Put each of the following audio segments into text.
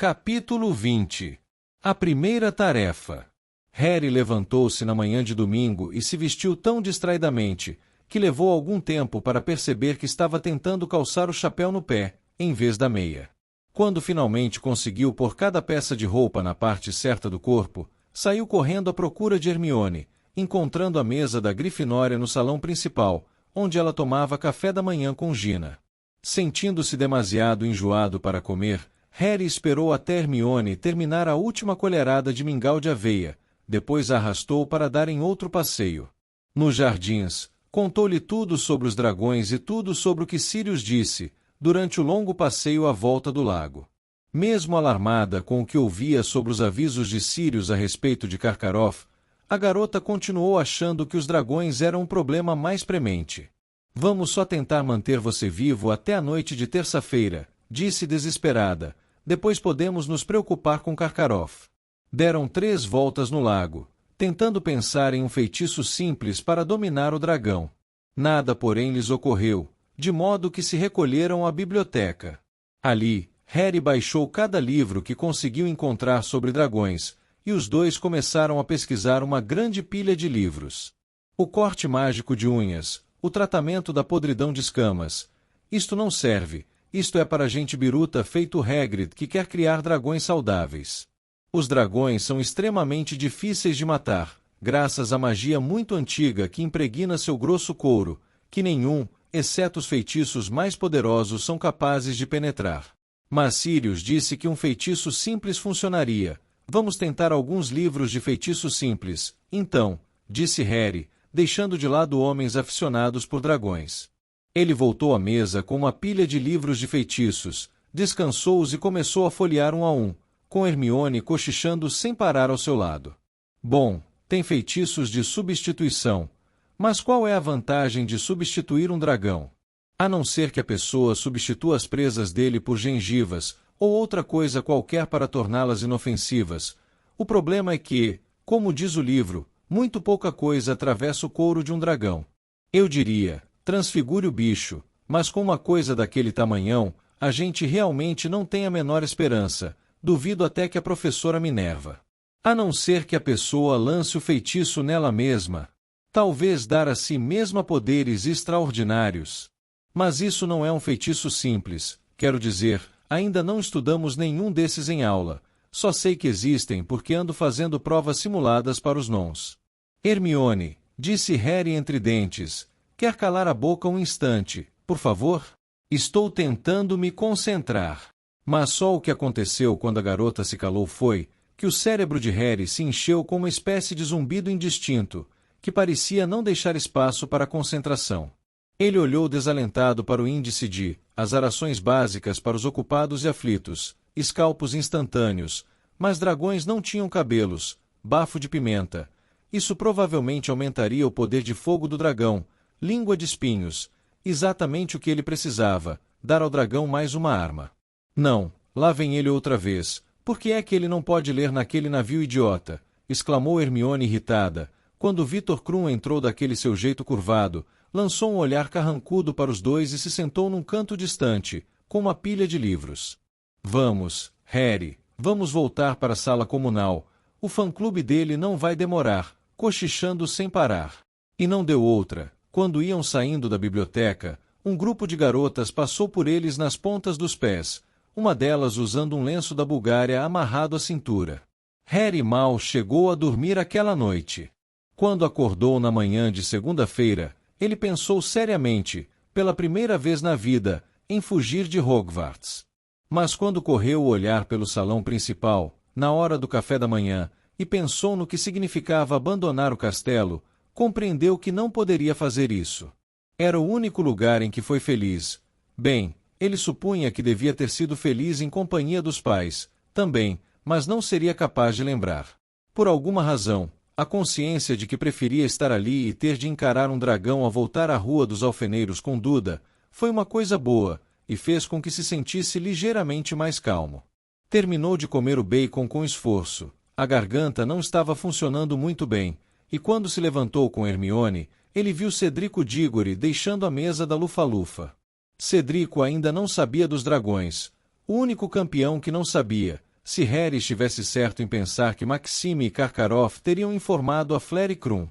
Capítulo 20. A primeira tarefa. Harry levantou-se na manhã de domingo e se vestiu tão distraidamente, que levou algum tempo para perceber que estava tentando calçar o chapéu no pé, em vez da meia. Quando finalmente conseguiu pôr cada peça de roupa na parte certa do corpo, saiu correndo à procura de Hermione, encontrando a mesa da Grifinória no salão principal, onde ela tomava café da manhã com Gina. Sentindo-se demasiado enjoado para comer, Harry esperou até Hermione terminar a última colherada de mingau de aveia, depois a arrastou para dar em outro passeio. Nos jardins, contou-lhe tudo sobre os dragões e tudo sobre o que Sirius disse, durante o longo passeio à volta do lago. Mesmo alarmada com o que ouvia sobre os avisos de Sirius a respeito de Karkaroff, a garota continuou achando que os dragões eram um problema mais premente. Vamos só tentar manter você vivo até a noite de terça-feira, disse desesperada. Depois podemos nos preocupar com Karkaroff. Deram 3 voltas no lago, tentando pensar em um feitiço simples para dominar o dragão. Nada, porém, lhes ocorreu, de modo que se recolheram à biblioteca. Ali, Harry baixou cada livro que conseguiu encontrar sobre dragões, e os dois começaram a pesquisar uma grande pilha de livros. O corte mágico de unhas, o tratamento da podridão de escamas. Isto não serve. Isto é para gente biruta feito Hagrid que quer criar dragões saudáveis. Os dragões são extremamente difíceis de matar, graças à magia muito antiga que impregna seu grosso couro, que nenhum, exceto os feitiços mais poderosos, são capazes de penetrar. Mas Sirius disse que um feitiço simples funcionaria. Vamos tentar alguns livros de feitiço simples, então, disse Harry, deixando de lado homens aficionados por dragões. Ele voltou à mesa com uma pilha de livros de feitiços, descansou-os e começou a folhear um a um, com Hermione cochichando sem parar ao seu lado. Bom, tem feitiços de substituição. Mas qual é a vantagem de substituir um dragão? A não ser que a pessoa substitua as presas dele por gengivas, ou outra coisa qualquer para torná-las inofensivas. O problema é que, como diz o livro, muito pouca coisa atravessa o couro de um dragão. Eu diria, transfigure o bicho, mas com uma coisa daquele tamanhão, a gente realmente não tem a menor esperança, duvido até que a professora Minerva. A não ser que a pessoa lance o feitiço nela mesma. Talvez dar a si mesma poderes extraordinários. Mas isso não é um feitiço simples, quero dizer, ainda não estudamos nenhum desses em aula, só sei que existem porque ando fazendo provas simuladas para os nons. Hermione, disse Harry entre dentes, quer calar a boca um instante, por favor? Estou tentando me concentrar. Mas só o que aconteceu quando a garota se calou foi que o cérebro de Harry se encheu com uma espécie de zumbido indistinto, que parecia não deixar espaço para a concentração. Ele olhou desalentado para o índice de azarações básicas para os ocupados e aflitos, escalpos instantâneos, mas dragões não tinham cabelos, bafo de pimenta. Isso provavelmente aumentaria o poder de fogo do dragão, língua de espinhos, exatamente o que ele precisava, dar ao dragão mais uma arma. Não, lá vem ele outra vez. Por que é que ele não pode ler naquele navio idiota? Exclamou Hermione irritada, quando Victor Krum entrou daquele seu jeito curvado, lançou um olhar carrancudo para os dois e se sentou num canto distante, com uma pilha de livros. Vamos, Harry, vamos voltar para a sala comunal. O fã-clube dele não vai demorar, cochichando sem parar. E não deu outra. Quando iam saindo da biblioteca, um grupo de garotas passou por eles nas pontas dos pés, uma delas usando um lenço da Bulgária amarrado à cintura. Harry mal chegou a dormir aquela noite. Quando acordou na manhã de segunda-feira, ele pensou seriamente, pela primeira vez na vida, em fugir de Hogwarts. Mas quando correu o olhar pelo salão principal, na hora do café da manhã, e pensou no que significava abandonar o castelo, compreendeu que não poderia fazer isso. Era o único lugar em que foi feliz. Bem, ele supunha que devia ter sido feliz em companhia dos pais, também, mas não seria capaz de lembrar. Por alguma razão, a consciência de que preferia estar ali e ter de encarar um dragão a voltar à Rua dos Alfeneiros com Duda, foi uma coisa boa, e fez com que se sentisse ligeiramente mais calmo. Terminou de comer o bacon com esforço. A garganta não estava funcionando muito bem, e quando se levantou com Hermione, ele viu Cedrico Diggory deixando a mesa da Lufa-Lufa. Cedrico ainda não sabia dos dragões. O único campeão que não sabia, se Harry estivesse certo em pensar que Maxime e Karkaroff teriam informado a Fleur e Krum.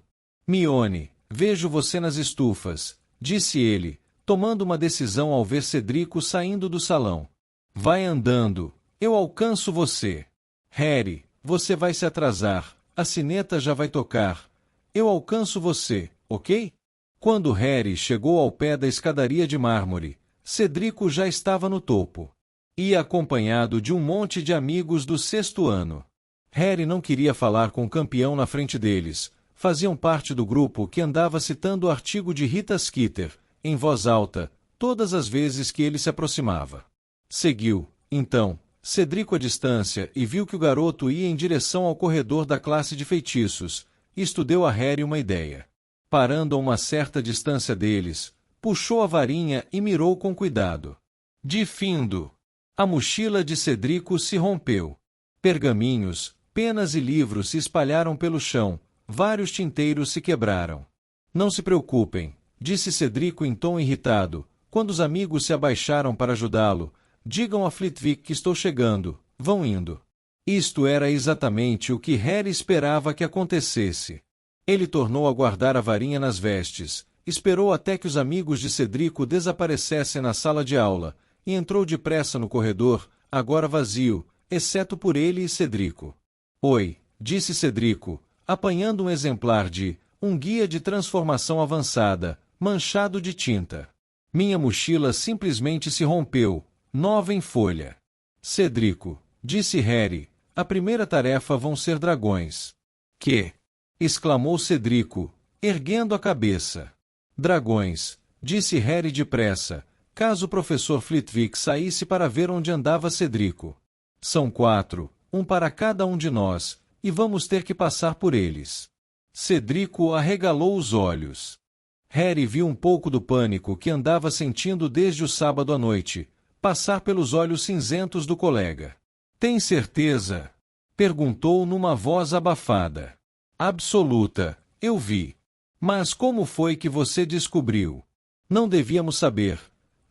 Mione, vejo você nas estufas, disse ele, tomando uma decisão ao ver Cedrico saindo do salão. Vai andando, eu alcanço você. Harry, você vai se atrasar, a sineta já vai tocar. Eu alcanço você, ok? Quando Harry chegou ao pé da escadaria de mármore, Cedrico já estava no topo. Ia acompanhado de um monte de amigos do sexto ano. Harry não queria falar com o campeão na frente deles. Faziam parte do grupo que andava citando o artigo de Rita Skeeter, em voz alta, todas as vezes que ele se aproximava. Seguiu, então, Cedrico à distância e viu que o garoto ia em direção ao corredor da classe de feitiços. Isto deu a Harry uma ideia. Parando a uma certa distância deles, puxou a varinha e mirou com cuidado. De findo! A mochila de Cedrico se rompeu. Pergaminhos, penas e livros se espalharam pelo chão, vários tinteiros se quebraram. Não se preocupem, disse Cedrico em tom irritado, quando os amigos se abaixaram para ajudá-lo. Digam a Flitwick que estou chegando, vão indo. Isto era exatamente o que Harry esperava que acontecesse. Ele tornou a guardar a varinha nas vestes, esperou até que os amigos de Cedrico desaparecessem na sala de aula, e entrou depressa no corredor, agora vazio, exceto por ele e Cedrico. Oi, disse Cedrico, apanhando um exemplar de Um Guia de Transformação Avançada, manchado de tinta. Minha mochila simplesmente se rompeu, nova em folha. Cedrico, disse Harry, a primeira tarefa vão ser dragões. Que? Exclamou Cedrico, erguendo a cabeça. Dragões, disse Harry depressa, caso o professor Flitwick saísse para ver onde andava Cedrico. São 4, um para cada um de nós, e vamos ter que passar por eles. Cedrico arregalou os olhos. Harry viu um pouco do pânico que andava sentindo desde o sábado à noite, passar pelos olhos cinzentos do colega. Tem certeza? Perguntou numa voz abafada. Absoluta, eu vi. Mas como foi que você descobriu? Não devíamos saber.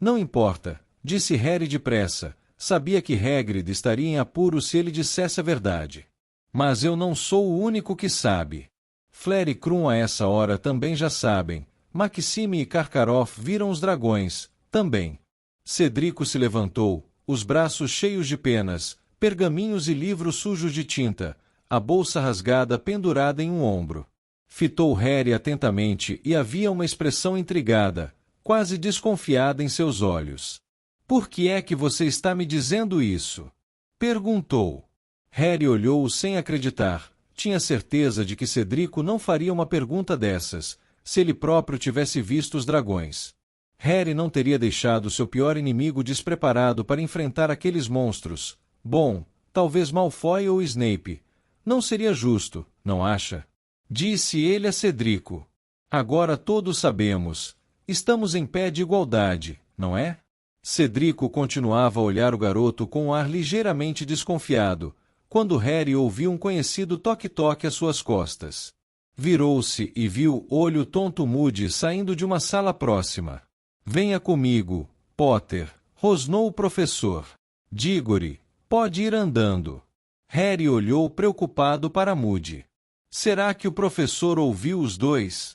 Não importa, disse Harry depressa. Sabia que Hagrid estaria em apuros se ele dissesse a verdade. Mas eu não sou o único que sabe. Fleur e Krum a essa hora também já sabem. Maxime e Karkaroff viram os dragões, também. Cedrico se levantou, os braços cheios de penas, pergaminhos e livros sujos de tinta, a bolsa rasgada pendurada em um ombro. Fitou Harry atentamente e havia uma expressão intrigada, quase desconfiada em seus olhos. Por que é que você está me dizendo isso? Perguntou. Harry olhou-o sem acreditar. Tinha certeza de que Cedrico não faria uma pergunta dessas, se ele próprio tivesse visto os dragões. Harry não teria deixado seu pior inimigo despreparado para enfrentar aqueles monstros. Bom, talvez Malfoy ou Snape. Não seria justo, não acha? Disse ele a Cedrico. Agora todos sabemos. Estamos em pé de igualdade, não é? Cedrico continuava a olhar o garoto com um ar ligeiramente desconfiado, quando Harry ouviu um conhecido toque-toque às suas costas. Virou-se e viu Olho Tonto Moody saindo de uma sala próxima. Venha comigo, Potter, rosnou o professor. Diggory, pode ir andando. Harry olhou preocupado para Moody. Será que o professor ouviu os dois?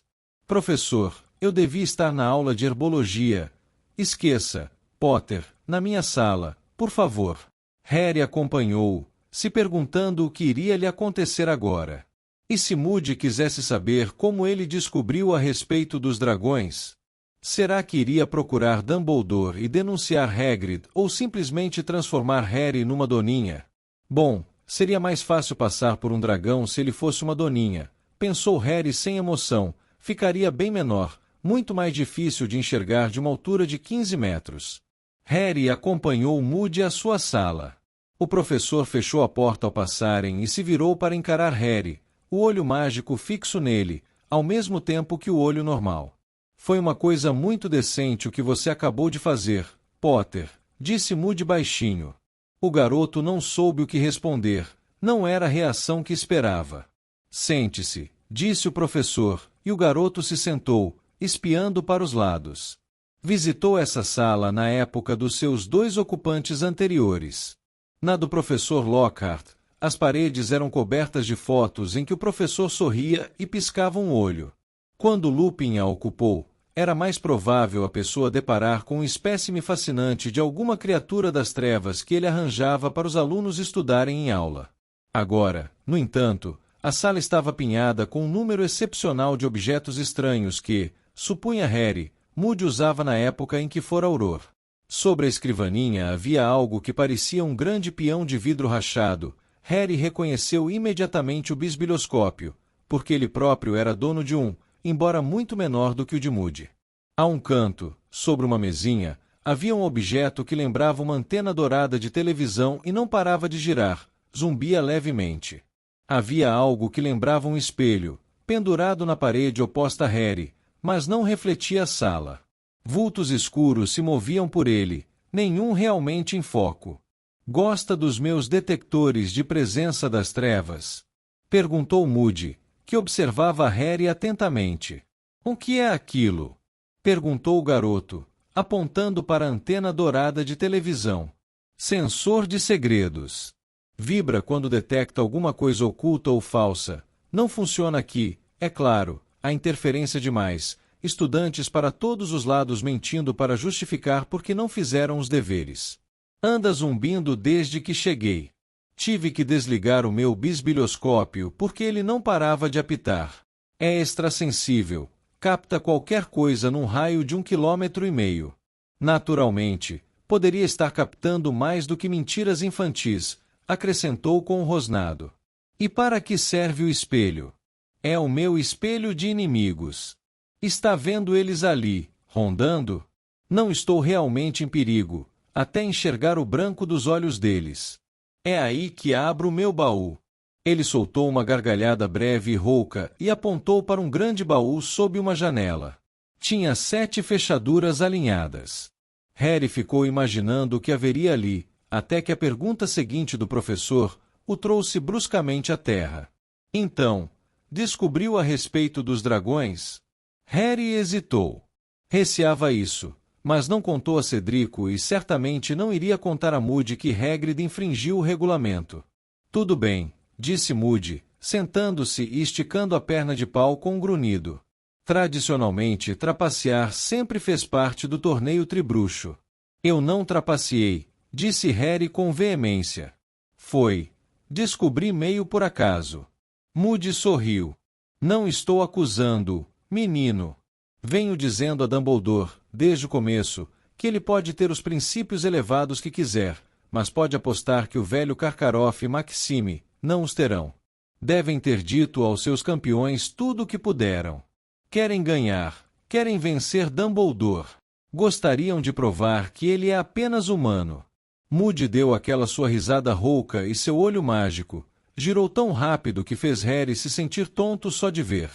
Professor, eu devia estar na aula de herbologia. Esqueça, Potter, na minha sala, por favor. Harry acompanhou-o, se perguntando o que iria lhe acontecer agora. E se Moody quisesse saber como ele descobriu a respeito dos dragões? Será que iria procurar Dumbledore e denunciar Hagrid ou simplesmente transformar Harry numa doninha? Bom, seria mais fácil passar por um dragão se ele fosse uma doninha, pensou Harry sem emoção. Ficaria bem menor, muito mais difícil de enxergar de uma altura de 15 metros. Harry acompanhou Moody à sua sala. O professor fechou a porta ao passarem e se virou para encarar Harry, o olho mágico fixo nele, ao mesmo tempo que o olho normal. Foi uma coisa muito decente o que você acabou de fazer, Potter, disse Moody baixinho. O garoto não soube o que responder, não era a reação que esperava. Sente-se, disse o professor, e o garoto se sentou, espiando para os lados. Visitou essa sala na época dos seus 2 ocupantes anteriores. Na do professor Lockhart, as paredes eram cobertas de fotos em que o professor sorria e piscava um olho. Quando Lupin a ocupou, era mais provável a pessoa deparar com um espécime fascinante de alguma criatura das trevas que ele arranjava para os alunos estudarem em aula. Agora, no entanto, a sala estava apinhada com um número excepcional de objetos estranhos que, supunha Harry, Moody usava na época em que fora auror. Sobre a escrivaninha havia algo que parecia um grande peão de vidro rachado. Harry reconheceu imediatamente o bisbilhoscópio, porque ele próprio era dono de um, embora muito menor do que o de Moody. A um canto, sobre uma mesinha, havia um objeto que lembrava uma antena dourada de televisão e não parava de girar, zumbia levemente. Havia algo que lembrava um espelho, pendurado na parede oposta a Harry, mas não refletia a sala. Vultos escuros se moviam por ele, nenhum realmente em foco. Gosta dos meus detectores de presença das trevas? Perguntou Moody, que observava Harry atentamente. O que é aquilo? Perguntou o garoto, apontando para a antena dourada de televisão. Sensor de segredos. Vibra quando detecta alguma coisa oculta ou falsa. Não funciona aqui, é claro, há interferência demais. Estudantes para todos os lados mentindo para justificar porque não fizeram os deveres. Anda zumbindo desde que cheguei. Tive que desligar o meu bisbilhoscópio porque ele não parava de apitar. É extrasensível, capta qualquer coisa num raio de 1,5 km. Naturalmente, poderia estar captando mais do que mentiras infantis, acrescentou com um rosnado. E para que serve o espelho? É o meu espelho de inimigos. Está vendo eles ali, rondando? Não estou realmente em perigo, até enxergar o branco dos olhos deles. É aí que abro o meu baú. Ele soltou uma gargalhada breve e rouca e apontou para um grande baú sob uma janela. Tinha 7 fechaduras alinhadas. Harry ficou imaginando o que haveria ali, até que a pergunta seguinte do professor o trouxe bruscamente à terra. Então, descobriu a respeito dos dragões? Harry hesitou. Receava isso, mas não contou a Cedrico e certamente não iria contar a Moody que Hagrid infringiu o regulamento. Tudo bem, disse Moody, sentando-se e esticando a perna de pau com um grunhido. Tradicionalmente, trapacear sempre fez parte do torneio tribruxo. Eu não trapaceei, disse Harry com veemência. Foi. Descobri meio por acaso. Moody sorriu. Não estou acusando, menino. Venho dizendo a Dumbledore, desde o começo, que ele pode ter os princípios elevados que quiser, mas pode apostar que o velho Karkaroff e Maxime não os terão. Devem ter dito aos seus campeões tudo o que puderam. Querem ganhar, querem vencer Dumbledore. Gostariam de provar que ele é apenas humano. Moody deu aquela sua risada rouca e seu olho mágico girou tão rápido que fez Harry se sentir tonto só de ver.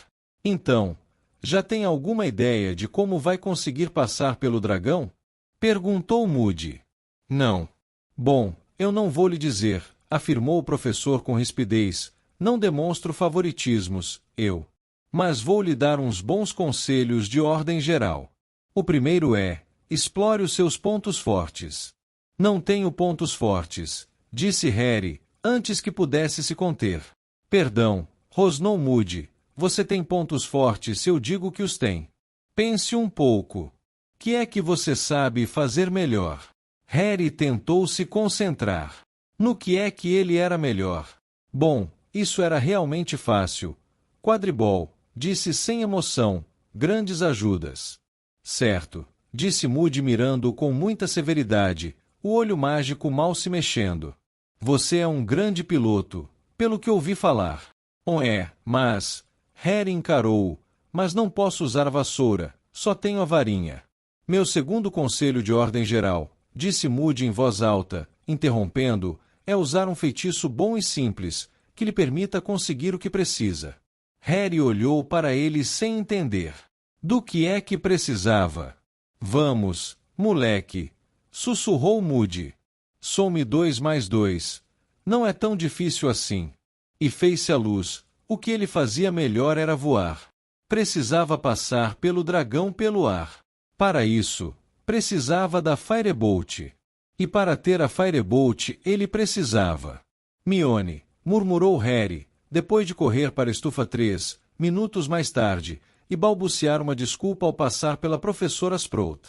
Então, já tem alguma ideia de como vai conseguir passar pelo dragão? Perguntou Moody. Não. Bom, eu não vou lhe dizer, afirmou o professor com rispidez. Não demonstro favoritismos, eu. Mas vou lhe dar uns bons conselhos de ordem geral. O primeiro é, explore os seus pontos fortes. Não tenho pontos fortes, disse Harry, antes que pudesse se conter. Perdão, rosnou Moody. Você tem pontos fortes se eu digo que os tem. Pense um pouco. Que é que você sabe fazer melhor? Harry tentou se concentrar. No que é que ele era melhor? Bom, isso era realmente fácil. Quadribol, disse sem emoção, grandes ajudas. Certo, disse Moody mirando-o com muita severidade, o olho mágico mal se mexendo. Você é um grande piloto, pelo que ouvi falar. Mas... Harry encarou-o. Mas não posso usar a vassoura, só tenho a varinha. Meu segundo conselho de ordem geral, disse Moody em voz alta, interrompendo, é usar um feitiço bom e simples, que lhe permita conseguir o que precisa. Harry olhou para ele sem entender. Do que é que precisava? Vamos, moleque, sussurrou Moody. Some 2 mais 2. Não é tão difícil assim. E fez-se a luz. O que ele fazia melhor era voar. Precisava passar pelo dragão pelo ar. Para isso, precisava da Firebolt. E para ter a Firebolt ele precisava. Hermione, murmurou Harry, depois de correr para a estufa 3 minutos mais tarde, e balbuciar uma desculpa ao passar pela professora Sprout.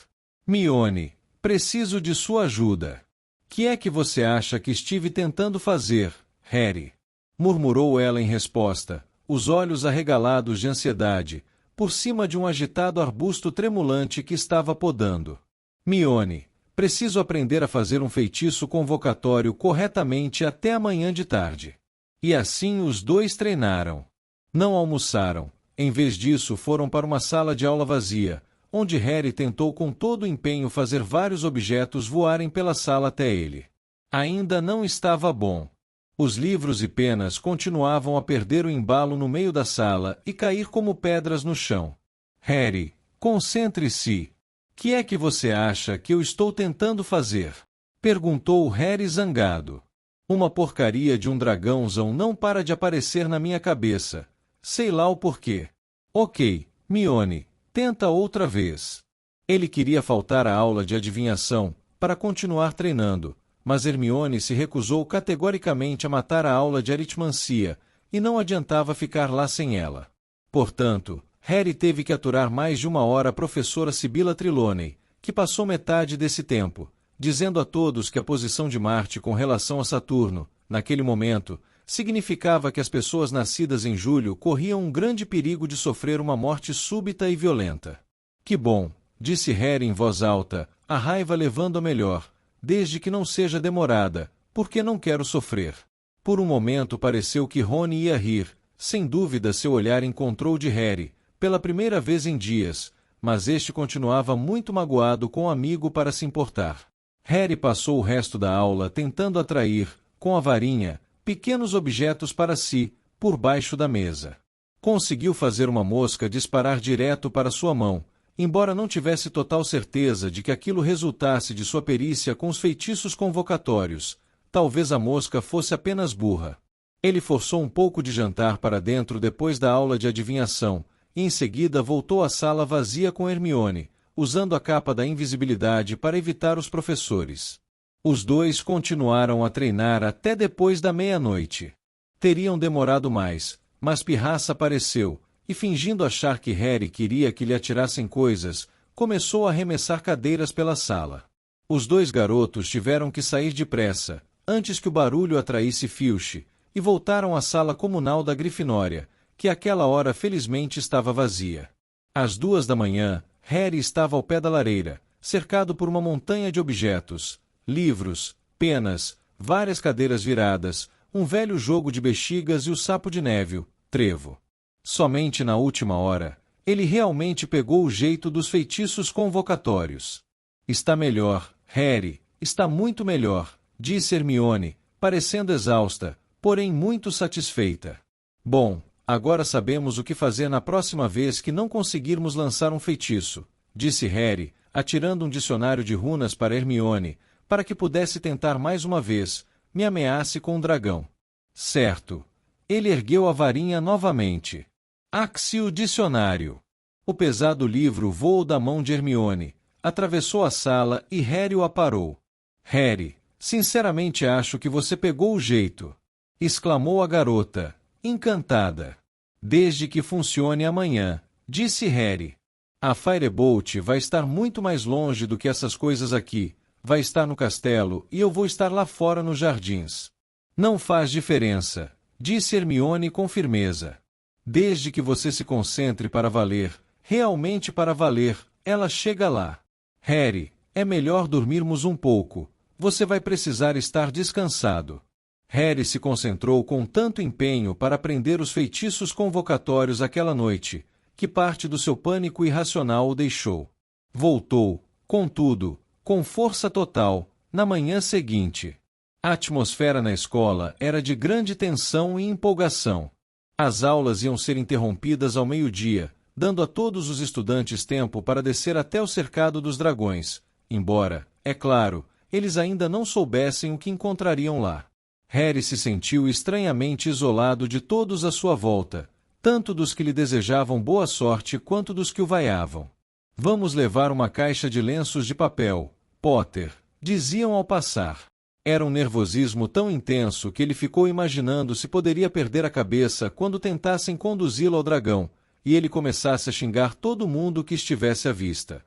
Hermione, preciso de sua ajuda. Que é que você acha que estive tentando fazer, Harry? Murmurou ela em resposta, os olhos arregalados de ansiedade, por cima de um agitado arbusto tremulante que estava podando. Hermione, preciso aprender a fazer um feitiço convocatório corretamente até amanhã de tarde. E assim os dois treinaram. Não almoçaram. Em vez disso, foram para uma sala de aula vazia, onde Harry tentou com todo o empenho fazer vários objetos voarem pela sala até ele. Ainda não estava bom. Os livros e penas continuavam a perder o embalo no meio da sala e cair como pedras no chão. Harry, concentre-se. Que é que você acha que eu estou tentando fazer? Perguntou Harry zangado. Uma porcaria de um dragãozão não para de aparecer na minha cabeça. Sei lá o porquê. Ok, Hermione, tenta outra vez. Ele queria faltar à aula de adivinhação, para continuar treinando, mas Hermione se recusou categoricamente a matar a aula de aritmancia, e não adiantava ficar lá sem ela. Portanto, Harry teve que aturar mais de uma hora a professora Sibylla Trelawney, que passou metade desse tempo, dizendo a todos que a posição de Marte com relação a Saturno, naquele momento, significava que as pessoas nascidas em julho corriam um grande perigo de sofrer uma morte súbita e violenta. Que bom, disse Harry em voz alta, a raiva levando a melhor, desde que não seja demorada, porque não quero sofrer. Por um momento pareceu que Rony ia rir, sem dúvida seu olhar encontrou de Harry, pela primeira vez em dias, mas este continuava muito magoado com o amigo para se importar. Harry passou o resto da aula tentando atrair, com a varinha, pequenos objetos para si, por baixo da mesa. Conseguiu fazer uma mosca disparar direto para sua mão, embora não tivesse total certeza de que aquilo resultasse de sua perícia com os feitiços convocatórios. Talvez a mosca fosse apenas burra. Ele forçou um pouco de jantar para dentro depois da aula de adivinhação, e em seguida voltou à sala vazia com Hermione, usando a capa da invisibilidade para evitar os professores. Os dois continuaram a treinar até depois da meia-noite. Teriam demorado mais, mas Pirraça apareceu, e fingindo achar que Harry queria que lhe atirassem coisas, começou a arremessar cadeiras pela sala. Os dois garotos tiveram que sair depressa, antes que o barulho atraísse Filch, e voltaram à sala comunal da Grifinória, que àquela hora felizmente estava vazia. Às 2 da manhã, Harry estava ao pé da lareira, cercado por uma montanha de objetos, livros, penas, várias cadeiras viradas, um velho jogo de bexigas e o sapo de neve, Trevo. Somente na última hora, ele realmente pegou o jeito dos feitiços convocatórios. Está melhor, Harry, está muito melhor, disse Hermione, parecendo exausta, porém muito satisfeita. Bom, agora sabemos o que fazer na próxima vez que não conseguirmos lançar um feitiço, disse Harry, atirando um dicionário de runas para Hermione, para que pudesse tentar mais uma vez, me ameace com um dragão. Certo. Ele ergueu a varinha novamente. Axio Dicionário. O pesado livro voou da mão de Hermione, atravessou a sala e Harry o aparou. Harry, sinceramente acho que você pegou o jeito, exclamou a garota, encantada. Desde que funcione amanhã, disse Harry. A Firebolt vai estar muito mais longe do que essas coisas aqui, vai estar no castelo e eu vou estar lá fora nos jardins. Não faz diferença, disse Hermione com firmeza. Desde que você se concentre para valer, realmente para valer, ela chega lá. Harry, é melhor dormirmos um pouco, você vai precisar estar descansado. Harry se concentrou com tanto empenho para aprender os feitiços convocatórios aquela noite, que parte do seu pânico irracional o deixou. Voltou, contudo, com força total, na manhã seguinte. A atmosfera na escola era de grande tensão e empolgação. As aulas iam ser interrompidas ao meio-dia, dando a todos os estudantes tempo para descer até o cercado dos dragões, embora, é claro, eles ainda não soubessem o que encontrariam lá. Harry se sentiu estranhamente isolado de todos à sua volta, tanto dos que lhe desejavam boa sorte quanto dos que o vaiavam. Vamos levar uma caixa de lenços de papel, Potter, diziam ao passar. Era um nervosismo tão intenso que ele ficou imaginando se poderia perder a cabeça quando tentassem conduzi-lo ao dragão, e ele começasse a xingar todo mundo que estivesse à vista.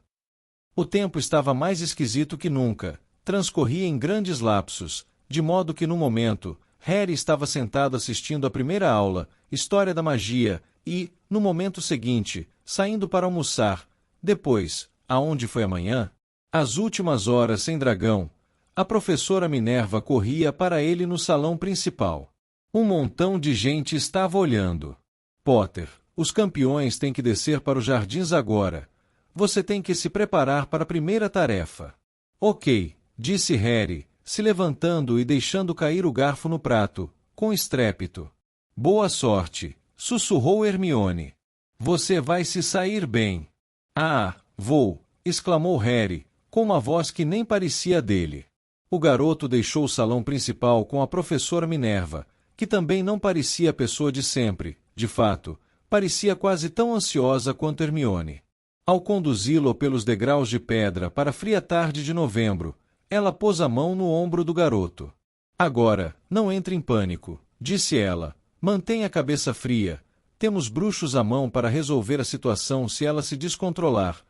O tempo estava mais esquisito que nunca, transcorria em grandes lapsos, de modo que no momento, Harry estava sentado assistindo à primeira aula, História da Magia, e, no momento seguinte, saindo para almoçar. Depois, aonde foi amanhã? As últimas horas sem dragão. A professora Minerva corria para ele no salão principal. Um montão de gente estava olhando. Potter, os campeões têm que descer para os jardins agora. Você tem que se preparar para a primeira tarefa. Ok, disse Harry, se levantando e deixando cair o garfo no prato, com estrépito. Boa sorte, sussurrou Hermione. Você vai se sair bem. Ah, vou, exclamou Harry, com uma voz que nem parecia dele. O garoto deixou o salão principal com a professora Minerva, que também não parecia a pessoa de sempre, de fato, parecia quase tão ansiosa quanto Hermione. Ao conduzi-lo pelos degraus de pedra para a fria tarde de novembro, ela pôs a mão no ombro do garoto. Agora, não entre em pânico, disse ela. Mantenha a cabeça fria. Temos bruxos à mão para resolver a situação se ela se descontrolar.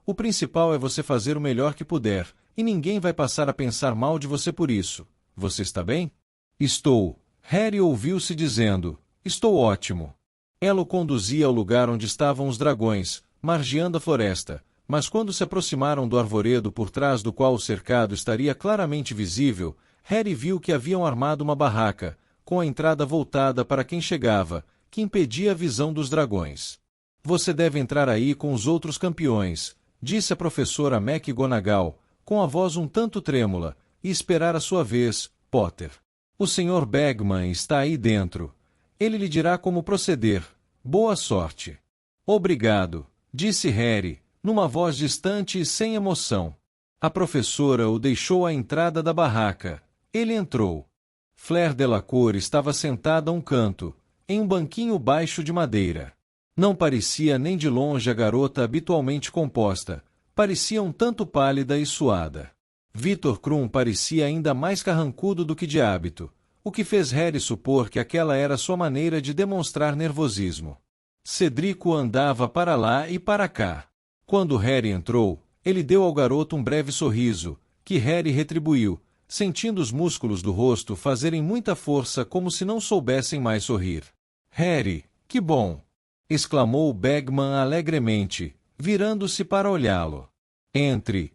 O principal é você fazer o melhor que puder, e ninguém vai passar a pensar mal de você por isso. Você está bem? Estou. Harry ouviu-se dizendo. Estou ótimo. Ela o conduzia ao lugar onde estavam os dragões, margeando a floresta, mas quando se aproximaram do arvoredo por trás do qual o cercado estaria claramente visível, Harry viu que haviam armado uma barraca, com a entrada voltada para quem chegava, que impedia a visão dos dragões. Você deve entrar aí com os outros campeões, disse a professora McGonagall, com a voz um tanto trêmula, e esperar a sua vez, Potter. O Sr. Bagman está aí dentro. Ele lhe dirá como proceder. Boa sorte. Obrigado, disse Harry, numa voz distante e sem emoção. A professora o deixou à entrada da barraca. Ele entrou. Fleur Delacour estava sentada a um canto, em um banquinho baixo de madeira. Não parecia nem de longe a garota habitualmente composta, parecia um tanto pálida e suada. Victor Krum parecia ainda mais carrancudo do que de hábito, o que fez Harry supor que aquela era sua maneira de demonstrar nervosismo. Cedrico andava para lá e para cá. Quando Harry entrou, ele deu ao garoto um breve sorriso, que Harry retribuiu, sentindo os músculos do rosto fazerem muita força como se não soubessem mais sorrir. Harry, que bom! Exclamou Bagman alegremente, virando-se para olhá-lo. Entre,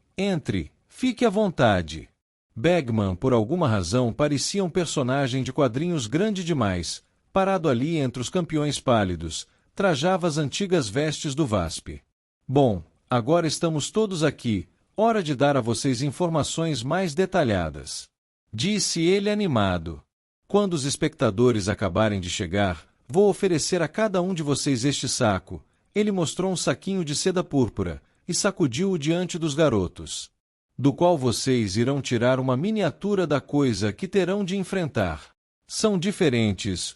fique à vontade. Bagman, por alguma razão, parecia um personagem de quadrinhos grande demais, parado ali entre os campeões pálidos, trajava as antigas vestes do VASP. Bom, agora estamos todos aqui, hora de dar a vocês informações mais detalhadas. Disse ele animado. Quando os espectadores acabarem de chegar, vou oferecer a cada um de vocês este saco. Ele mostrou um saquinho de seda púrpura, e sacudiu-o diante dos garotos. Do qual vocês irão tirar uma miniatura da coisa que terão de enfrentar. São diferentes,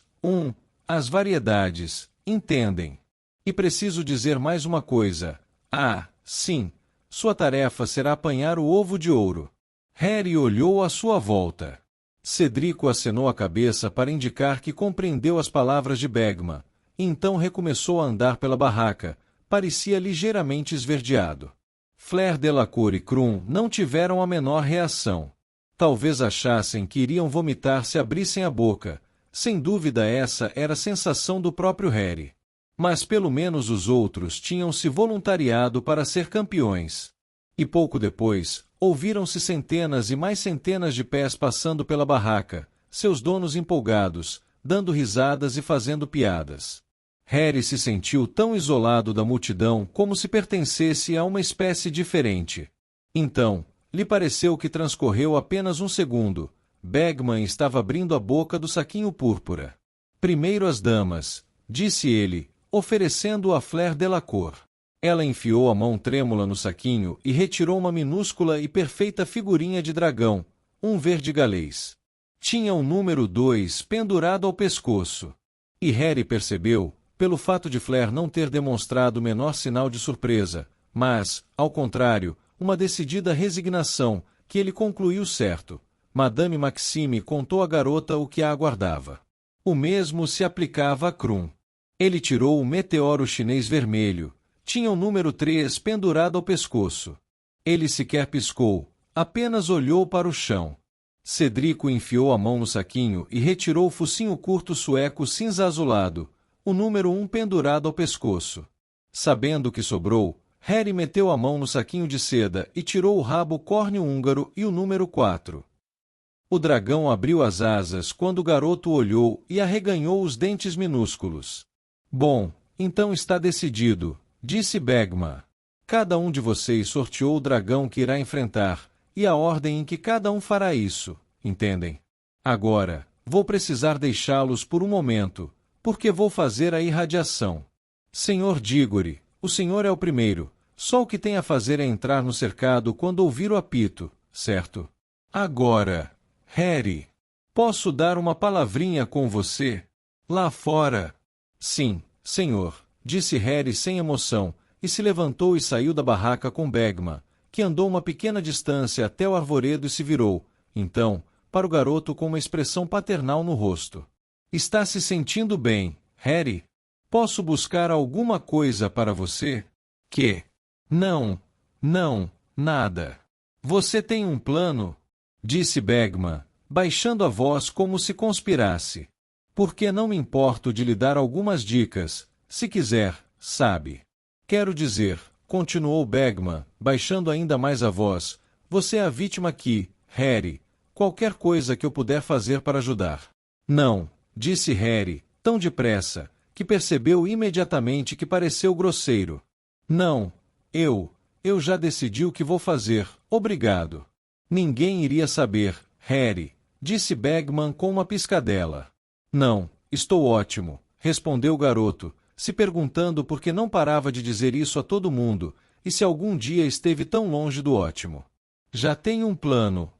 as variedades, entendem. E preciso dizer mais uma coisa. Ah, sim, sua tarefa será apanhar o ovo de ouro. Harry olhou à sua volta. Cedrico acenou a cabeça para indicar que compreendeu as palavras de Bagman, e então recomeçou a andar pela barraca, parecia ligeiramente esverdeado. Fleur Delacour e Krum não tiveram a menor reação. Talvez achassem que iriam vomitar se abrissem a boca. Sem dúvida essa era a sensação do próprio Harry. Mas pelo menos os outros tinham se voluntariado para ser campeões. E pouco depois, ouviram-se centenas e mais centenas de pés passando pela barraca, seus donos empolgados, dando risadas e fazendo piadas. Harry se sentiu tão isolado da multidão como se pertencesse a uma espécie diferente. Então, lhe pareceu que transcorreu apenas um segundo. Bagman estava abrindo a boca do saquinho púrpura. Primeiro as damas, disse ele, oferecendo-o a Fleur Delacour. Ela enfiou a mão trêmula no saquinho e retirou uma minúscula e perfeita figurinha de dragão, um verde galês. Tinha o número 2 pendurado ao pescoço. E Harry percebeu, pelo fato de Fleur não ter demonstrado o menor sinal de surpresa, mas, ao contrário, uma decidida resignação, que ele concluiu certo. Madame Maxime contou à garota o que a aguardava. O mesmo se aplicava a Krum. Ele tirou o meteoro chinês vermelho. Tinha o número 3 pendurado ao pescoço. Ele sequer piscou, apenas olhou para o chão. Cedrico enfiou a mão no saquinho e retirou o focinho curto sueco cinza azulado, o número 1 pendurado ao pescoço. Sabendo o que sobrou, Harry meteu a mão no saquinho de seda e tirou o rabo córneo húngaro e o número 4. O dragão abriu as asas quando o garoto olhou e arreganhou os dentes minúsculos. Bom, então está decidido, disse Bagman. Cada um de vocês sorteou o dragão que irá enfrentar, e a ordem em que cada um fará isso, entendem? Agora, vou precisar deixá-los por um momento, porque vou fazer a irradiação. Senhor Diggory, o senhor é o primeiro, só o que tem a fazer é entrar no cercado quando ouvir o apito, certo? Agora, Harry, posso dar uma palavrinha com você? Lá fora. Sim, senhor, disse Harry sem emoção, e se levantou e saiu da barraca com Bagman, que andou uma pequena distância até o arvoredo e se virou, então, para o garoto com uma expressão paternal no rosto. Está se sentindo bem, Harry? Posso buscar alguma coisa para você? Que? Não, nada. Você tem um plano? Disse Bagman, baixando a voz como se conspirasse. Porque não me importo de lhe dar algumas dicas, se quiser, sabe. Quero dizer, continuou Bagman, baixando ainda mais a voz, você é a vítima aqui, Harry. Qualquer coisa que eu puder fazer para ajudar. Não, disse Harry, tão depressa, que percebeu imediatamente que pareceu grosseiro. Não, eu já decidi o que vou fazer, obrigado. Ninguém iria saber, Harry, disse Bagman com uma piscadela. Não, estou ótimo, respondeu o garoto, se perguntando por que não parava de dizer isso a todo mundo, e se algum dia esteve tão longe do ótimo. Já tenho um plano,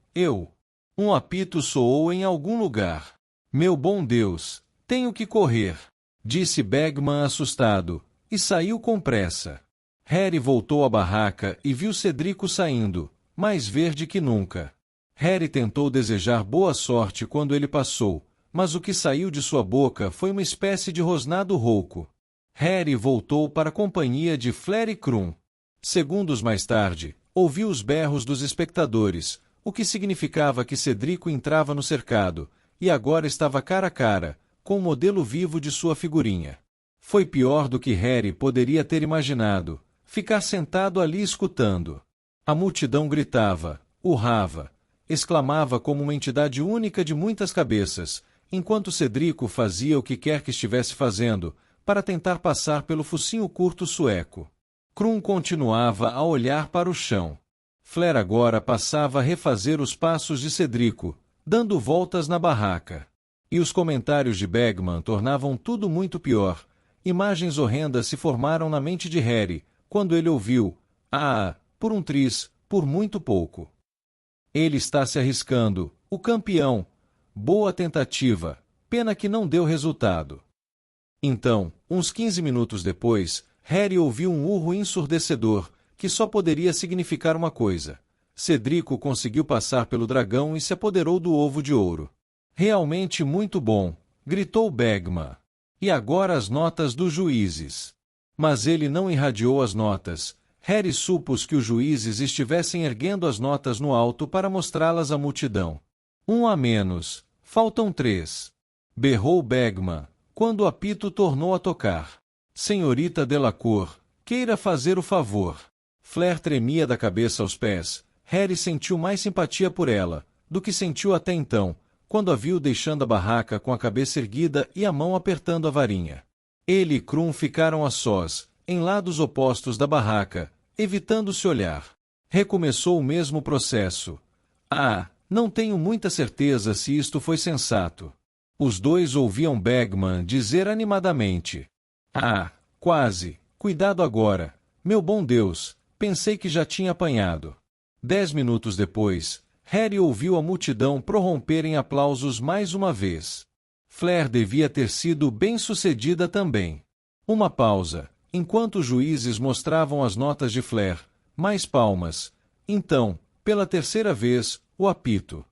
Um apito soou em algum lugar. Meu bom Deus, tenho que correr, disse Bagman assustado, e saiu com pressa. Harry voltou à barraca e viu Cedrico saindo, mais verde que nunca. Harry tentou desejar boa sorte quando ele passou, mas o que saiu de sua boca foi uma espécie de rosnado rouco. Harry voltou para a companhia de Fleur e Krum. Segundos mais tarde, ouviu os berros dos espectadores, o que significava que Cedrico entrava no cercado, e agora estava cara a cara, com o modelo vivo de sua figurinha. Foi pior do que Harry poderia ter imaginado, ficar sentado ali escutando. A multidão gritava, urrava, exclamava como uma entidade única de muitas cabeças, enquanto Cedrico fazia o que quer que estivesse fazendo, para tentar passar pelo focinho curto sueco. Krum continuava a olhar para o chão. Fleur agora passava a refazer os passos de Cedrico, dando voltas na barraca. E os comentários de Bagman tornavam tudo muito pior. Imagens horrendas se formaram na mente de Harry, quando ele ouviu, por um triz, por muito pouco. Ele está se arriscando, o campeão. Boa tentativa, pena que não deu resultado. Então, uns 15 minutos depois, Harry ouviu um urro ensurdecedor, que só poderia significar uma coisa. Cedrico conseguiu passar pelo dragão e se apoderou do ovo de ouro. Realmente muito bom, gritou Bagman. E agora as notas dos juízes. Mas ele não irradiou as notas. Harry supôs que os juízes estivessem erguendo as notas no alto para mostrá-las à multidão. 1 a menos, faltam 3. Berrou Bagman, quando o apito tornou a tocar. Senhorita Delacour, queira fazer o favor. Fleur tremia da cabeça aos pés. Harry sentiu mais simpatia por ela, do que sentiu até então, quando a viu deixando a barraca com a cabeça erguida e a mão apertando a varinha. Ele e Krum ficaram a sós, em lados opostos da barraca, evitando se olhar. Recomeçou o mesmo processo. Não tenho muita certeza se isto foi sensato. Os dois ouviam Bagman dizer animadamente. Quase. Cuidado agora. Meu bom Deus, pensei que já tinha apanhado. 10 minutos depois, Harry ouviu a multidão prorromper em aplausos mais uma vez. Fleur devia ter sido bem-sucedida também. Uma pausa, enquanto os juízes mostravam as notas de Fleur. Mais palmas. Então, pela terceira vez, o apito.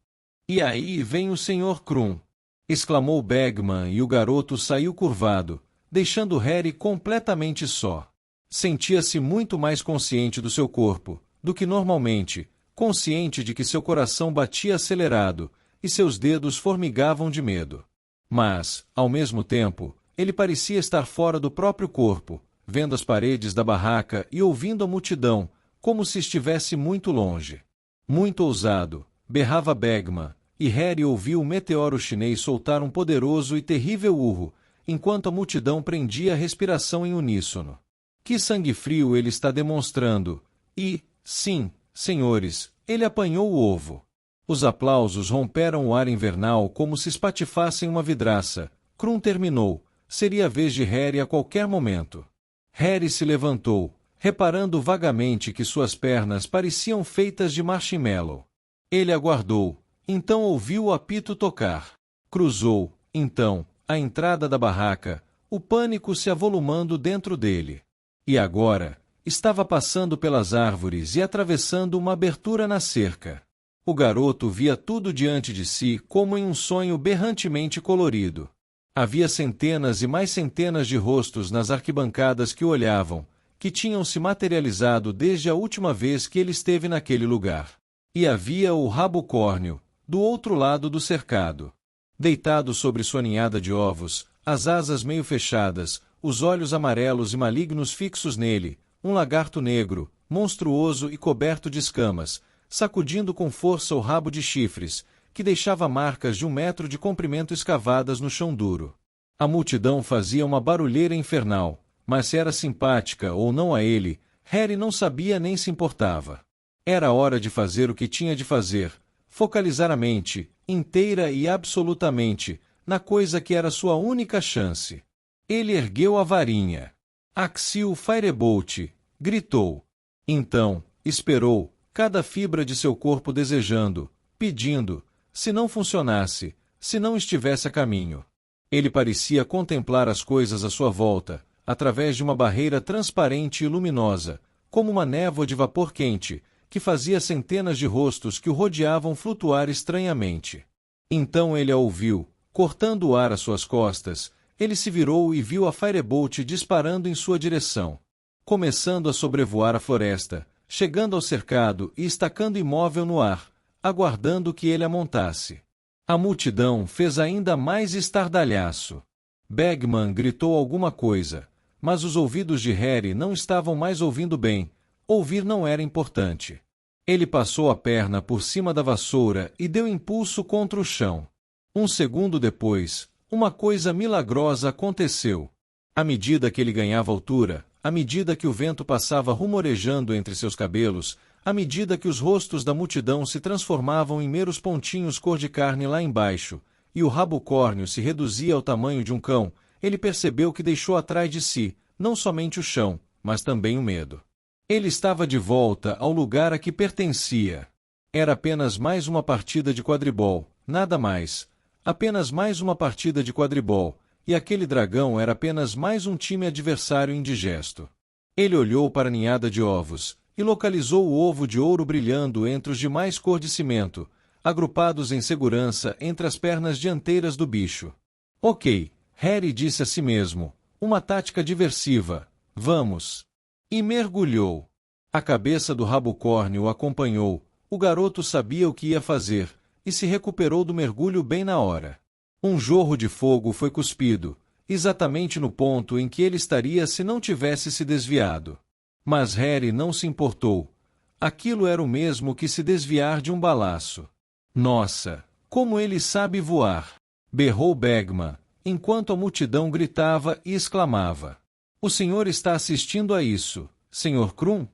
E aí vem o Sr. Krum! Exclamou Bagman, e o garoto saiu curvado, deixando Harry completamente só. Sentia-se muito mais consciente do seu corpo do que normalmente, consciente de que seu coração batia acelerado e seus dedos formigavam de medo. Mas, ao mesmo tempo, ele parecia estar fora do próprio corpo, vendo as paredes da barraca e ouvindo a multidão, como se estivesse muito longe. Muito ousado, berrava Bagman, e Harry ouviu o meteoro chinês soltar um poderoso e terrível urro, enquanto a multidão prendia a respiração em uníssono. Que sangue frio ele está demonstrando! E, sim, senhores, ele apanhou o ovo. Os aplausos romperam o ar invernal como se espatifassem uma vidraça. Krum terminou. Seria a vez de Harry a qualquer momento. Harry se levantou, reparando vagamente que suas pernas pareciam feitas de marshmallow. Ele aguardou, então ouviu o apito tocar. Cruzou, então, a entrada da barraca, o pânico se avolumando dentro dele. E agora, estava passando pelas árvores e atravessando uma abertura na cerca. O garoto via tudo diante de si como em um sonho berrantemente colorido. Havia centenas e mais centenas de rostos nas arquibancadas que o olhavam, que tinham se materializado desde a última vez que ele esteve naquele lugar. E havia o rabo-córneo, do outro lado do cercado. Deitado sobre sua ninhada de ovos, as asas meio fechadas, os olhos amarelos e malignos fixos nele, um lagarto negro, monstruoso e coberto de escamas, sacudindo com força o rabo de chifres, que deixava marcas de 1 metro de comprimento escavadas no chão duro. A multidão fazia uma barulheira infernal, mas se era simpática ou não a ele, Harry não sabia nem se importava. Era hora de fazer o que tinha de fazer, focalizar a mente, inteira e absolutamente, na coisa que era sua única chance. Ele ergueu a varinha. Axil Firebolt! Gritou. Então, esperou, cada fibra de seu corpo desejando, pedindo, se não funcionasse, se não estivesse a caminho. Ele parecia contemplar as coisas à sua volta, através de uma barreira transparente e luminosa, como uma névoa de vapor quente, que fazia centenas de rostos que o rodeavam flutuar estranhamente. Então ele a ouviu, cortando o ar às suas costas. Ele se virou e viu a Firebolt disparando em sua direção. Começando a sobrevoar a floresta, chegando ao cercado e estacando imóvel no ar, aguardando que ele a montasse. A multidão fez ainda mais estardalhaço. Bagman gritou alguma coisa, mas os ouvidos de Harry não estavam mais ouvindo bem. Ouvir não era importante. Ele passou a perna por cima da vassoura e deu impulso contra o chão. Um segundo depois, uma coisa milagrosa aconteceu. À medida que ele ganhava altura, à medida que o vento passava rumorejando entre seus cabelos, à medida que os rostos da multidão se transformavam em meros pontinhos cor de carne lá embaixo, e o rabo-córneo se reduzia ao tamanho de um cão, ele percebeu que deixou atrás de si, não somente o chão, mas também o medo. Ele estava de volta ao lugar a que pertencia. Era apenas mais uma partida de quadribol, nada mais. Apenas mais uma partida de quadribol, e aquele dragão era apenas mais um time adversário indigesto. Ele olhou para a ninhada de ovos, e localizou o ovo de ouro brilhando entre os demais cor de cimento, agrupados em segurança entre as pernas dianteiras do bicho. Ok, Harry disse a si mesmo, uma tática diversiva, vamos. E mergulhou. A cabeça do rabo-córneo o acompanhou, o garoto sabia o que ia fazer, e se recuperou do mergulho bem na hora. Um jorro de fogo foi cuspido, exatamente no ponto em que ele estaria se não tivesse se desviado. Mas Harry não se importou. Aquilo era o mesmo que se desviar de um balaço. Nossa, como ele sabe voar! Berrou Bagman, enquanto a multidão gritava e exclamava. O senhor está assistindo a isso, Sr. Krum?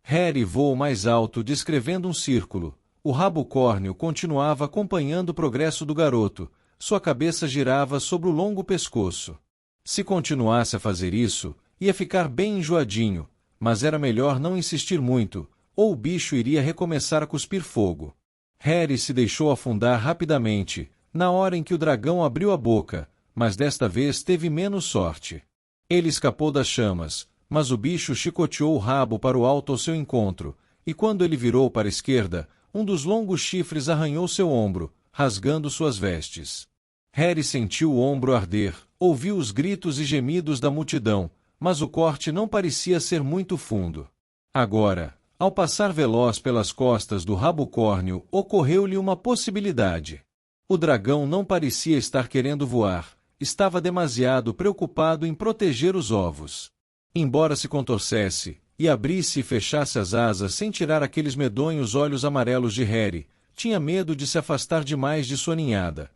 Harry voou mais alto descrevendo um círculo. O rabo-córneo continuava acompanhando o progresso do garoto. Sua cabeça girava sobre o longo pescoço. Se continuasse a fazer isso, ia ficar bem enjoadinho, mas era melhor não insistir muito, ou o bicho iria recomeçar a cuspir fogo. Harry se deixou afundar rapidamente, na hora em que o dragão abriu a boca, mas desta vez teve menos sorte. Ele escapou das chamas, mas o bicho chicoteou o rabo para o alto ao seu encontro, e quando ele virou para a esquerda, um dos longos chifres arranhou seu ombro, rasgando suas vestes. Harry sentiu o ombro arder, ouviu os gritos e gemidos da multidão, mas o corte não parecia ser muito fundo. Agora, ao passar veloz pelas costas do rabocórnio, ocorreu-lhe uma possibilidade. O dragão não parecia estar querendo voar, estava demasiado preocupado em proteger os ovos. Embora se contorcesse, e abrisse e fechasse as asas sem tirar aqueles medonhos olhos amarelos de Harry, tinha medo de se afastar demais de sua ninhada.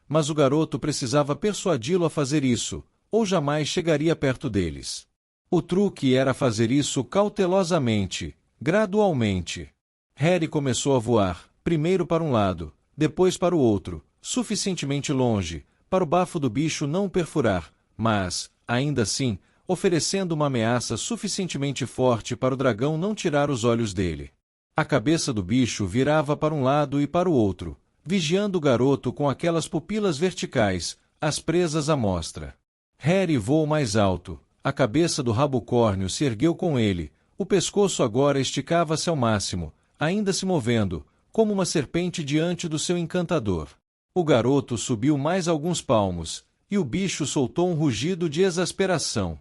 Mas o garoto precisava persuadi-lo a fazer isso, ou jamais chegaria perto deles. O truque era fazer isso cautelosamente, gradualmente. Harry começou a voar, primeiro para um lado, depois para o outro, suficientemente longe, para o bafo do bicho não o perfurar, mas, ainda assim, oferecendo uma ameaça suficientemente forte para o dragão não tirar os olhos dele. A cabeça do bicho virava para um lado e para o outro, vigiando o garoto com aquelas pupilas verticais, as presas à mostra. Harry voou mais alto, a cabeça do rabocórnio se ergueu com ele, o pescoço agora esticava-se ao máximo, ainda se movendo, como uma serpente diante do seu encantador. O garoto subiu mais alguns palmos, e o bicho soltou um rugido de exasperação.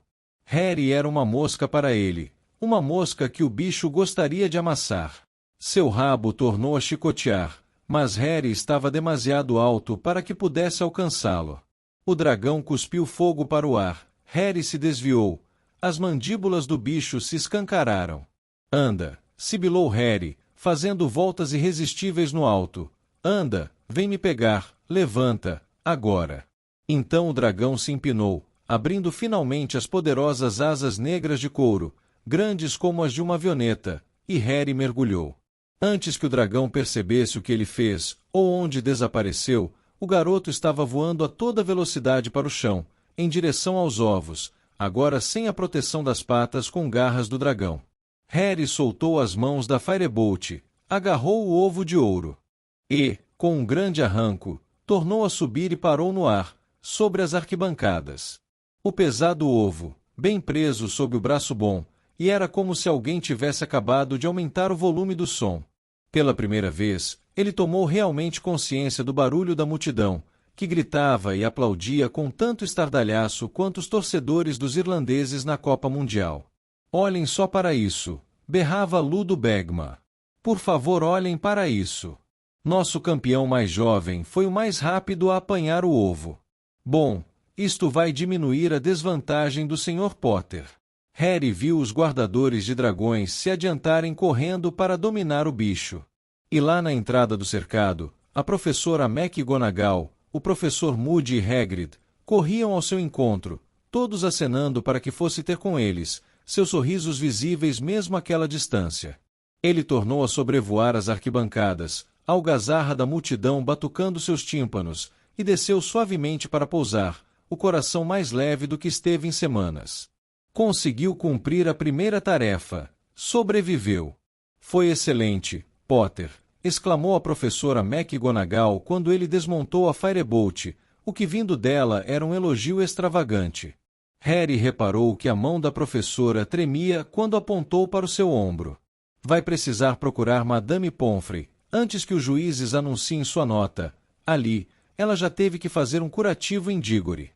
Harry era uma mosca para ele, uma mosca que o bicho gostaria de amassar. Seu rabo tornou a chicotear, mas Harry estava demasiado alto para que pudesse alcançá-lo. O dragão cuspiu fogo para o ar, Harry se desviou, as mandíbulas do bicho se escancararam. Anda, sibilou Harry, fazendo voltas irresistíveis no alto. Anda, vem me pegar, levanta, agora. Então o dragão se empinou, abrindo finalmente as poderosas asas negras de couro, grandes como as de uma avioneta, e Harry mergulhou. Antes que o dragão percebesse o que ele fez, ou onde desapareceu, o garoto estava voando a toda velocidade para o chão, em direção aos ovos, agora sem a proteção das patas com garras do dragão. Harry soltou as mãos da Firebolt, agarrou o ovo de ouro. E, com um grande arranco, tornou a subir e parou no ar, sobre as arquibancadas. O pesado ovo, bem preso sob o braço bom, e era como se alguém tivesse acabado de aumentar o volume do som. Pela primeira vez, ele tomou realmente consciência do barulho da multidão, que gritava e aplaudia com tanto estardalhaço quanto os torcedores dos irlandeses na Copa Mundial. Olhem só para isso, berrava Ludo Bagman. Por favor, olhem para isso. Nosso campeão mais jovem foi o mais rápido a apanhar o ovo. Bom, isto vai diminuir a desvantagem do Sr. Potter. Harry viu os guardadores de dragões se adiantarem correndo para dominar o bicho. E lá na entrada do cercado, a professora McGonagall, o professor Moody e Hagrid, corriam ao seu encontro, todos acenando para que fosse ter com eles, seus sorrisos visíveis mesmo àquela distância. Ele tornou a sobrevoar as arquibancadas, a algazarra da multidão batucando seus tímpanos, e desceu suavemente para pousar, o coração mais leve do que esteve em semanas. Conseguiu cumprir a primeira tarefa. Sobreviveu. Foi excelente, Potter, exclamou a professora McGonagall quando ele desmontou a Firebolt, o que vindo dela era um elogio extravagante. Harry reparou que a mão da professora tremia quando apontou para o seu ombro. Vai precisar procurar Madame Pomfrey, antes que os juízes anunciem sua nota. Ali, ela já teve que fazer um curativo em Diggory.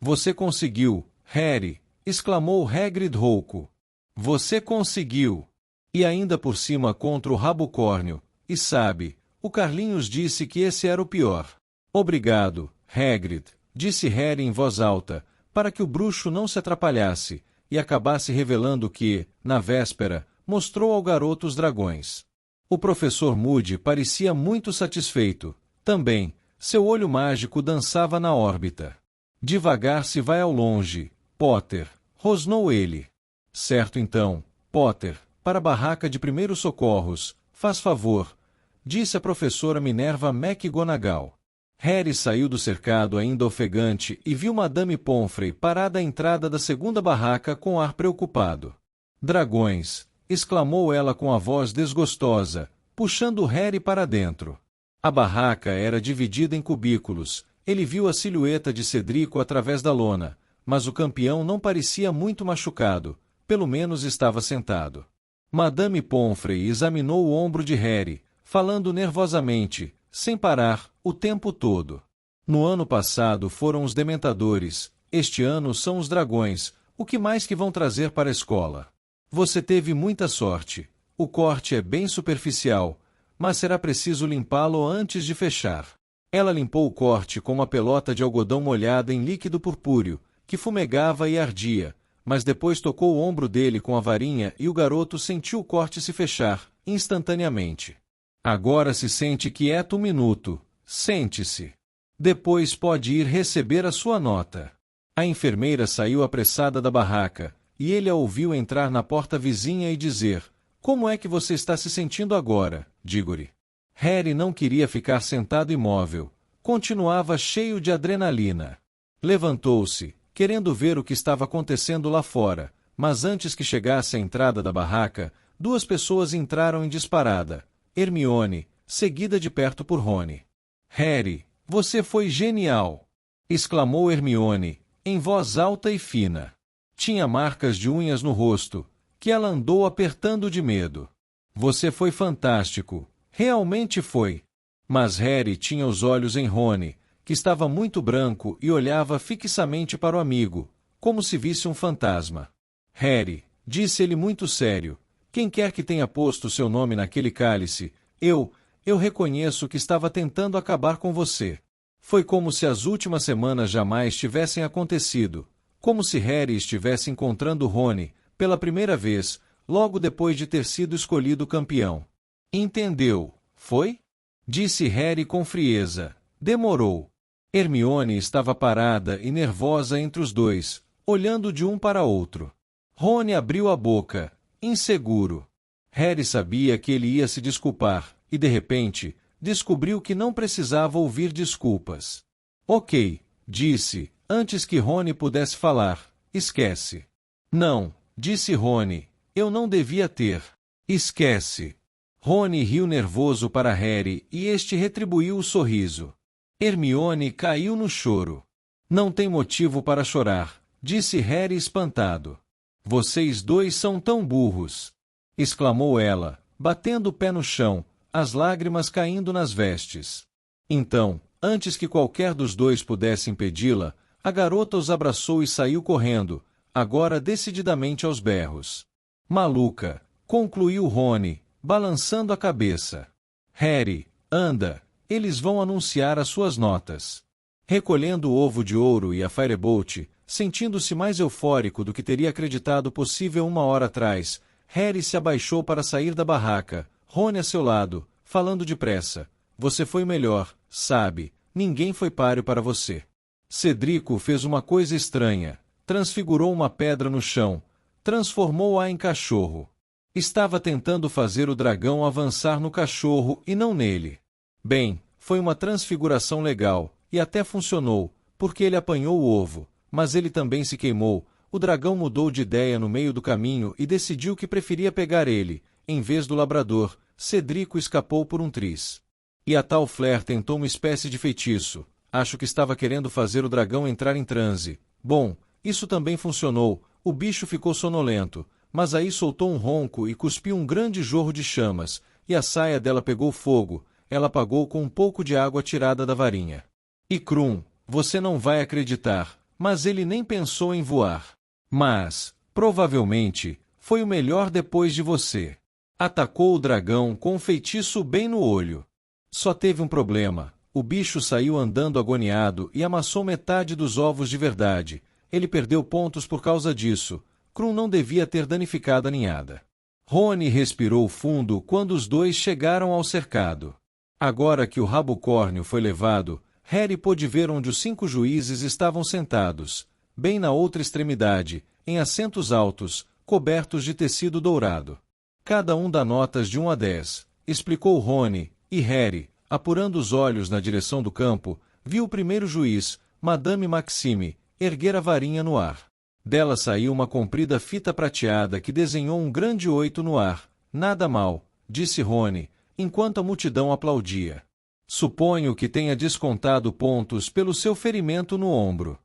Você conseguiu, Harry, exclamou Hagrid rouco. Você conseguiu! E ainda por cima contra o rabocórnio, e sabe, o Carlinhos disse que esse era o pior. Obrigado, Hagrid, disse Harry em voz alta, para que o bruxo não se atrapalhasse, e acabasse revelando que, na véspera, mostrou ao garoto os dragões. O professor Moody parecia muito satisfeito. Também, seu olho mágico dançava na órbita. Devagar se vai ao longe, Potter, rosnou ele. Certo então, Potter, para a barraca de primeiros socorros, faz favor, disse a professora Minerva McGonagall. Harry saiu do cercado ainda ofegante e viu Madame Pomfrey parada à entrada da segunda barraca com ar preocupado. Dragões! Exclamou ela com a voz desgostosa, puxando Harry para dentro. A barraca era dividida em cubículos. Ele viu a silhueta de Cedrico através da lona, mas o campeão não parecia muito machucado, pelo menos estava sentado. Madame Pomfrey examinou o ombro de Harry, falando nervosamente, sem parar, o tempo todo. No ano passado foram os dementadores, este ano são os dragões, o que mais que vão trazer para a escola? Você teve muita sorte. O corte é bem superficial, mas será preciso limpá-lo antes de fechar. Ela limpou o corte com uma pelota de algodão molhada em líquido purpúreo, que fumegava e ardia, mas depois tocou o ombro dele com a varinha e o garoto sentiu o corte se fechar, instantaneamente. Agora se sente quieto um minuto. Sente-se. Depois pode ir receber a sua nota. A enfermeira saiu apressada da barraca, e ele a ouviu entrar na porta vizinha e dizer: Como é que você está se sentindo agora, Diggory? Harry não queria ficar sentado imóvel. Continuava cheio de adrenalina. Levantou-se, querendo ver o que estava acontecendo lá fora, mas antes que chegasse à entrada da barraca, duas pessoas entraram em disparada. Hermione, seguida de perto por Rony. Harry, você foi genial! Exclamou Hermione, em voz alta e fina. Tinha marcas de unhas no rosto, que ela andou apertando de medo. Você foi fantástico, realmente foi. Mas Harry tinha os olhos em Rony, que estava muito branco e olhava fixamente para o amigo, como se visse um fantasma. Harry, disse ele muito sério, quem quer que tenha posto seu nome naquele cálice, eu reconheço que estava tentando acabar com você. Foi como se as últimas semanas jamais tivessem acontecido, como se Harry estivesse encontrando Rony, pela primeira vez, logo depois de ter sido escolhido campeão. Entendeu, foi? Disse Harry com frieza. Demorou. Hermione estava parada e nervosa entre os dois, olhando de um para outro. Rony abriu a boca, inseguro. Harry sabia que ele ia se desculpar, e de repente, descobriu que não precisava ouvir desculpas. Ok, disse, antes que Rony pudesse falar, esquece. Não, disse Rony, eu não devia ter. Esquece. Rony riu nervoso para Harry e este retribuiu o sorriso. Hermione caiu no choro. Não tem motivo para chorar, disse Harry espantado. Vocês dois são tão burros! Exclamou ela, batendo o pé no chão, as lágrimas caindo nas vestes. Então, antes que qualquer dos dois pudesse impedi-la, a garota os abraçou e saiu correndo, agora decididamente aos berros. Maluca, concluiu Rony, balançando a cabeça. Harry, anda, eles vão anunciar as suas notas. Recolhendo o ovo de ouro e a Firebolt, sentindo-se mais eufórico do que teria acreditado possível uma hora atrás, Harry se abaixou para sair da barraca, Rony a seu lado, falando depressa. Você foi o melhor, sabe, ninguém foi páreo para você. Cedrico fez uma coisa estranha, transfigurou uma pedra no chão, transformou-a em cachorro. Estava tentando fazer o dragão avançar no cachorro e não nele. Bem, foi uma transfiguração legal, e até funcionou, porque ele apanhou o ovo, mas ele também se queimou. O dragão mudou de ideia no meio do caminho e decidiu que preferia pegar ele, em vez do labrador. Cedrico escapou por um triz. E a tal Flair tentou uma espécie de feitiço. Acho que estava querendo fazer o dragão entrar em transe. Bom, isso também funcionou. O bicho ficou sonolento, mas aí soltou um ronco e cuspiu um grande jorro de chamas, e a saia dela pegou fogo. Ela apagou com um pouco de água tirada da varinha. E Krum, você não vai acreditar, mas ele nem pensou em voar. Mas, provavelmente, foi o melhor depois de você. Atacou o dragão com um feitiço bem no olho. Só teve um problema. O bicho saiu andando agoniado e amassou metade dos ovos de verdade. Ele perdeu pontos por causa disso. Krum não devia ter danificado a ninhada. Rony respirou fundo quando os dois chegaram ao cercado. Agora que o rabo-córneo foi levado, Harry pôde ver onde os 5 juízes estavam sentados, bem na outra extremidade, em assentos altos, cobertos de tecido dourado. Cada um dá notas de 1 a 10, explicou Rony, e Harry, apurando os olhos na direção do campo, viu o primeiro juiz, Madame Maxime, erguer a varinha no ar. Dela saiu uma comprida fita prateada que desenhou um grande 8 no ar. Nada mal, disse Rony, enquanto a multidão aplaudia. Suponho que tenha descontado pontos pelo seu ferimento no ombro.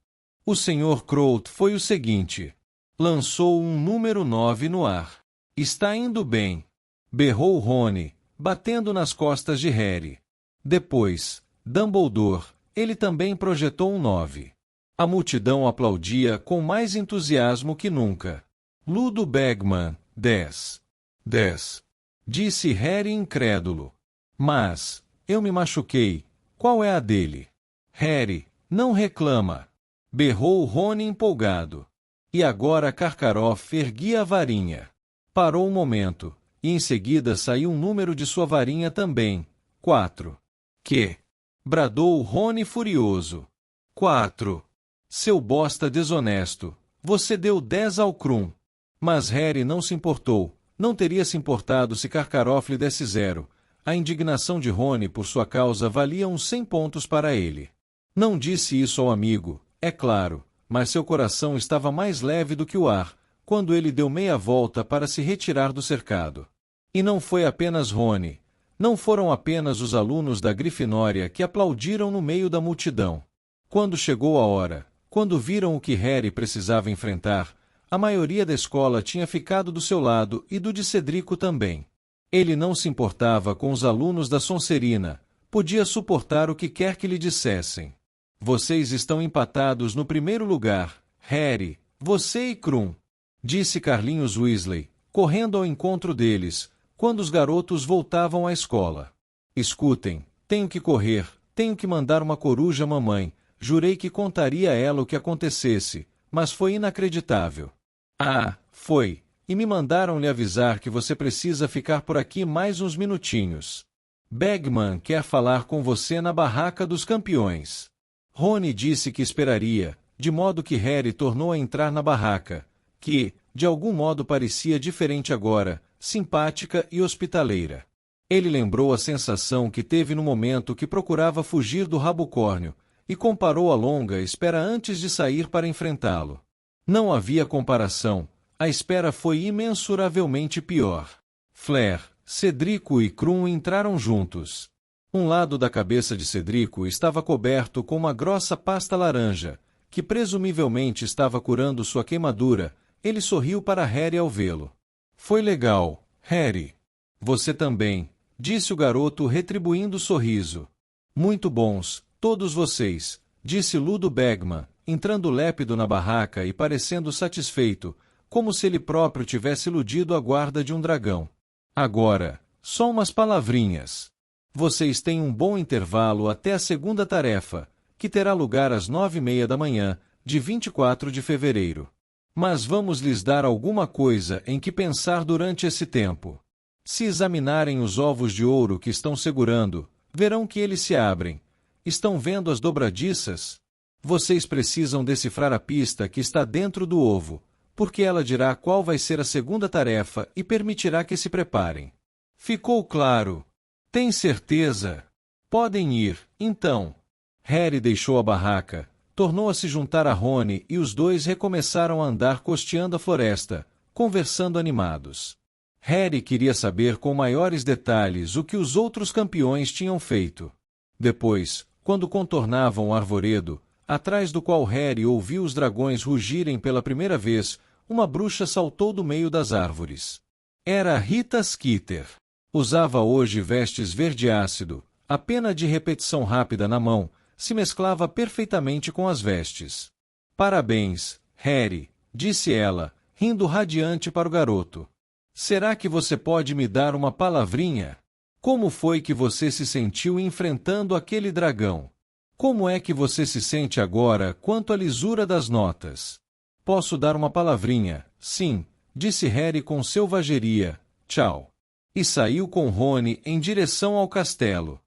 O Sr. Crouch foi o seguinte. Lançou um número 9 no ar. Está indo bem. Berrou Rony, batendo nas costas de Harry. Depois, Dumbledore, ele também projetou um 9. A multidão aplaudia com mais entusiasmo que nunca. Ludo Bagman, 10. 10. Disse Harry incrédulo. Mas, eu me machuquei. Qual é a dele? Harry, não reclama. Berrou Rony empolgado. E agora Karkaroff erguia a varinha. Parou um momento, e em seguida saiu um número de sua varinha também. 4. Que? Bradou Rony furioso. 4. Seu bosta desonesto. Você deu 10 ao Krum. Mas Harry não se importou. Não teria se importado se Karkaroff lhe desse 0. A indignação de Rony por sua causa valia uns 100 pontos para ele. Não disse isso ao amigo, é claro, mas seu coração estava mais leve do que o ar, quando ele deu meia volta para se retirar do cercado. E não foi apenas Rony. Não foram apenas os alunos da Grifinória que aplaudiram no meio da multidão. Quando chegou a hora, quando viram o que Harry precisava enfrentar, a maioria da escola tinha ficado do seu lado e do de Cedrico também. Ele não se importava com os alunos da Sonserina, podia suportar o que quer que lhe dissessem. Vocês estão empatados no primeiro lugar, Harry, você e Krum, disse Carlinhos Weasley, correndo ao encontro deles, quando os garotos voltavam à escola. Escutem, tenho que correr, tenho que mandar uma coruja à mamãe, jurei que contaria a ela o que acontecesse, mas foi inacreditável. Ah, foi, e me mandaram lhe avisar que você precisa ficar por aqui mais uns minutinhos. Bagman quer falar com você na barraca dos campeões. Rony disse que esperaria, de modo que Harry tornou a entrar na barraca, que, de algum modo parecia diferente agora, simpática e hospitaleira. Ele lembrou a sensação que teve no momento que procurava fugir do rabocórnio, e comparou a longa espera antes de sair para enfrentá-lo. Não havia comparação, a espera foi imensuravelmente pior. Flair, Cedrico e Krum entraram juntos. Um lado da cabeça de Cedrico estava coberto com uma grossa pasta laranja, que presumivelmente estava curando sua queimadura. Ele sorriu para Harry ao vê-lo. Foi legal, Harry. Você também, disse o garoto retribuindo o sorriso. Muito bons, todos vocês, disse Ludo Bagman, entrando lépido na barraca e parecendo satisfeito, como se ele próprio tivesse iludido a guarda de um dragão. Agora, só umas palavrinhas. Vocês têm um bom intervalo até a segunda tarefa, que terá lugar às 9h30 da manhã, de 24 de fevereiro. Mas vamos lhes dar alguma coisa em que pensar durante esse tempo. Se examinarem os ovos de ouro que estão segurando, verão que eles se abrem. Estão vendo as dobradiças? Vocês precisam decifrar a pista que está dentro do ovo, porque ela dirá qual vai ser a segunda tarefa e permitirá que se preparem. Ficou claro? Tem certeza? Podem ir, então. Harry deixou a barraca, tornou a se juntar a Rony e os dois recomeçaram a andar costeando a floresta, conversando animados. Harry queria saber com maiores detalhes o que os outros campeões tinham feito. Depois, quando contornavam o arvoredo, atrás do qual Harry ouviu os dragões rugirem pela primeira vez, uma bruxa saltou do meio das árvores. Era Rita Skeeter. Usava hoje vestes verde ácido, a pena de repetição rápida na mão se mesclava perfeitamente com as vestes. Parabéns, Harry, disse ela, rindo radiante para o garoto. Será que você pode me dar uma palavrinha? Como foi que você se sentiu enfrentando aquele dragão? Como é que você se sente agora quanto à lisura das notas? Posso dar uma palavrinha, sim, disse Harry com selvageria. Tchau. E saiu com Rony em direção ao castelo.